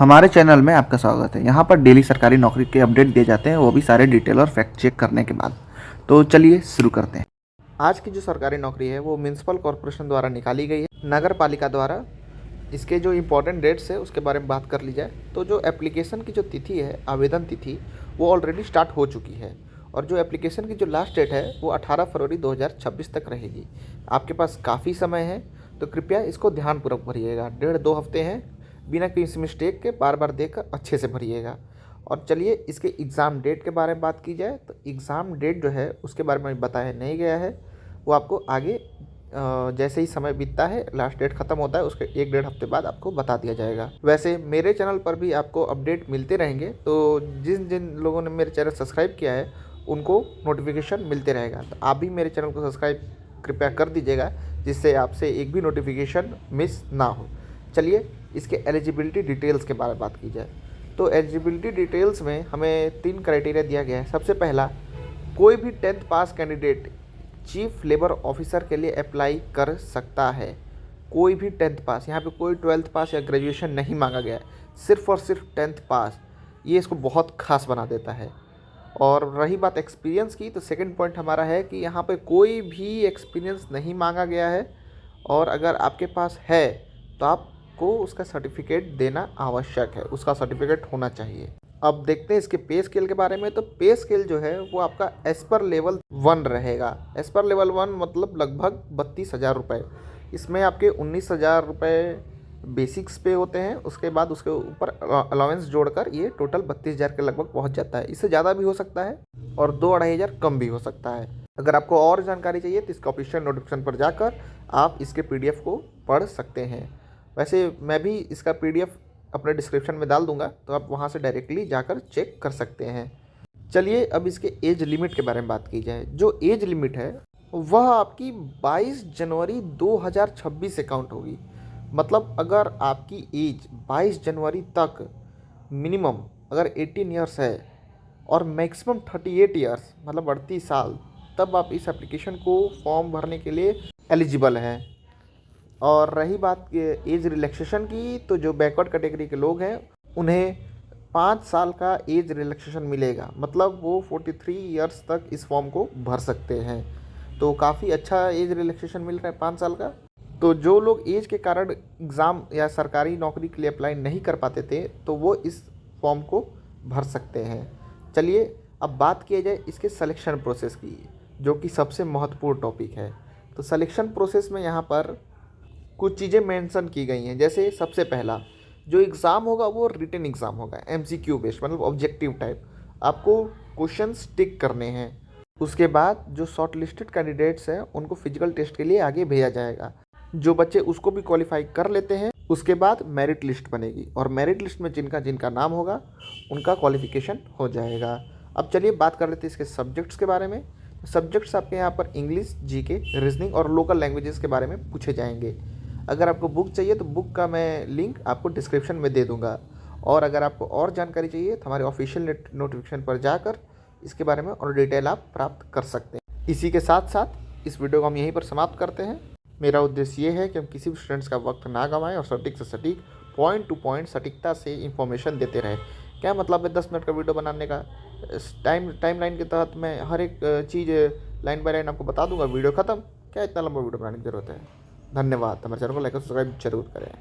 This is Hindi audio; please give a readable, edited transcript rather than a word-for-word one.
हमारे चैनल में आपका स्वागत है। यहाँ पर डेली सरकारी नौकरी के अपडेट दिए जाते हैं, वो भी सारे डिटेल और फैक्ट चेक करने के बाद। तो चलिए शुरू करते हैं। आज की जो सरकारी नौकरी है वो म्यूनसिपल कॉरपोरेशन द्वारा निकाली गई है, नगर पालिका द्वारा। इसके जो इम्पोर्टेंट डेट्स है उसके बारे में बात कर ली जाए तो जो एप्लीकेशन की जो तिथि है, आवेदन तिथि, वो ऑलरेडी स्टार्ट हो चुकी है। और जो एप्लीकेशन की जो लास्ट डेट है वो 18 फरवरी 2026 तक रहेगी। आपके पास काफ़ी समय है, तो कृपया इसको ध्यानपूर्वक भरिएगा। 1.5-2 हफ्ते हैं, बिना किसी मिस्टेक के बार बार देखकर अच्छे से भरिएगा। और चलिए इसके एग्ज़ाम डेट के बारे में बात की जाए तो एग्ज़ाम डेट जो है उसके बारे में बताया नहीं गया है। वो आपको आगे जैसे ही समय बीतता है, लास्ट डेट ख़त्म होता है, उसके 1-1.5 हफ्ते बाद आपको बता दिया जाएगा। वैसे मेरे चैनल पर भी आपको अपडेट मिलते रहेंगे, तो जिन जिन लोगों ने मेरे चैनल सब्सक्राइब किया है उनको नोटिफिकेशन मिलते रहेगा। तो आप भी मेरे चैनल को सब्सक्राइब कृपया कर दीजिएगा, जिससे आपसे एक भी नोटिफिकेशन मिस ना हो। चलिए इसके एलिजिबिलिटी डिटेल्स के बारे में बात की जाए तो एलिजिबिलिटी डिटेल्स में हमें 3 क्राइटेरिया दिया गया है। सबसे पहला, कोई भी 10th पास कैंडिडेट चीफ लेबर ऑफिसर के लिए अप्लाई कर सकता है। कोई भी 10th पास, यहाँ पे कोई 12th पास या ग्रेजुएशन नहीं मांगा गया है, सिर्फ और सिर्फ 10th पास। ये इसको बहुत खास बना देता है। और रही बात एक्सपीरियंस की, तो सेकंड पॉइंट हमारा है कि यहाँ पे कोई भी एक्सपीरियंस नहीं मांगा गया है, और अगर आपके पास है तो आपको उसका सर्टिफिकेट देना आवश्यक है, उसका सर्टिफिकेट होना चाहिए। अब देखते हैं इसके पे स्केल के बारे में। तो पे स्केल जो है वो आपका एज पर लेवल 1 रहेगा। एज पर लेवल 1 मतलब लगभग 32,000 रुपये। इसमें आपके 19,000 रुपये बेसिक्स पे होते हैं, उसके बाद उसके ऊपर अलाउंस जोड़कर ये टोटल 32,000 के लगभग पहुंच जाता है। इससे ज़्यादा भी हो सकता है और 2-2.5 हज़ार कम भी हो सकता है। अगर आपको और जानकारी चाहिए तो इसका ऑफिशियल नोटिफिकेशन पर जाकर आप इसके PDF को पढ़ सकते हैं। वैसे मैं भी इसका PDF अपने डिस्क्रिप्शन में डाल दूंगा, तो आप वहां से डायरेक्टली जाकर चेक कर सकते हैं। चलिए अब इसके एज लिमिट के बारे में बात की जाए। जो एज लिमिट है वह आपकी 22 जनवरी 2026 से काउंट होगी। मतलब अगर आपकी एज 22 जनवरी तक मिनिमम अगर 18 ईयर्स है और मैक्सिमम 38 ईयर्स मतलब 38 साल, तब आप इस एप्लीकेशन को फॉर्म भरने के लिए एलिजिबल हैं। और रही बात एज रिलैक्सेशन की, तो जो बैकवर्ड कैटेगरी के लोग हैं उन्हें 5 साल का एज रिलैक्सेशन मिलेगा। मतलब वो 43 ईयर्स तक इस फॉर्म को भर सकते हैं। तो काफ़ी अच्छा एज रिलैक्सेशन मिल रहा है 5 साल का। तो जो लोग एज के कारण एग्ज़ाम या सरकारी नौकरी के लिए अप्लाई नहीं कर पाते थे, तो वो इस फॉर्म को भर सकते हैं। चलिए अब बात किया जाए इसके सिलेक्शन प्रोसेस की, जो कि सबसे महत्वपूर्ण टॉपिक है। तो सिलेक्शन प्रोसेस में यहाँ पर कुछ चीज़ें मेंशन की गई हैं। जैसे सबसे पहला जो एग्ज़ाम होगा वो रिटन एग्ज़ाम होगा, MCQ बेस्ड, मतलब ऑब्जेक्टिव टाइप। आपको क्वेश्चंस टिक करने हैं। उसके बाद जो शॉर्ट लिस्टेड कैंडिडेट्स हैं उनको फिजिकल टेस्ट के लिए आगे भेजा जाएगा। जो बच्चे उसको भी क्वालिफाई कर लेते हैं, उसके बाद मेरिट लिस्ट बनेगी, और मेरिट लिस्ट में जिनका जिनका नाम होगा उनका क्वालिफिकेशन हो जाएगा। अब चलिए बात कर लेते हैं इसके सब्जेक्ट्स के बारे में। सब्जेक्ट्स आपके यहाँ पर इंग्लिश, GK, रीजनिंग और लोकल लैंग्वेजेस के बारे में पूछे जाएंगे। अगर आपको बुक चाहिए तो बुक का मैं लिंक आपको डिस्क्रिप्शन में दे दूंगा। और अगर आपको और जानकारी चाहिए तो हमारे ऑफिशियल नोटिफिकेशन पर जाकर इसके बारे में और डिटेल आप प्राप्त कर सकते हैं। इसी के साथ साथ इस वीडियो को हम यहीं पर समाप्त करते हैं। मेरा उद्देश्य ये है कि हम किसी भी स्टूडेंट्स का वक्त ना गंवाएं और सटीक से सटीक, पॉइंट टू पॉइंट सटीकता से इन्फॉर्मेशन देते रहें। क्या मतलब है 10 मिनट का वीडियो बनाने का? टाइमलाइन के तहत मैं हर एक चीज़ लाइन बाय लाइन आपको बता दूंगा। वीडियो ख़त्म, क्या इतना लंबा वीडियो बनाने की ज़रूरत है? धन्यवाद। हमारे चैनल को लाइक और सब्सक्राइब जरूर करें।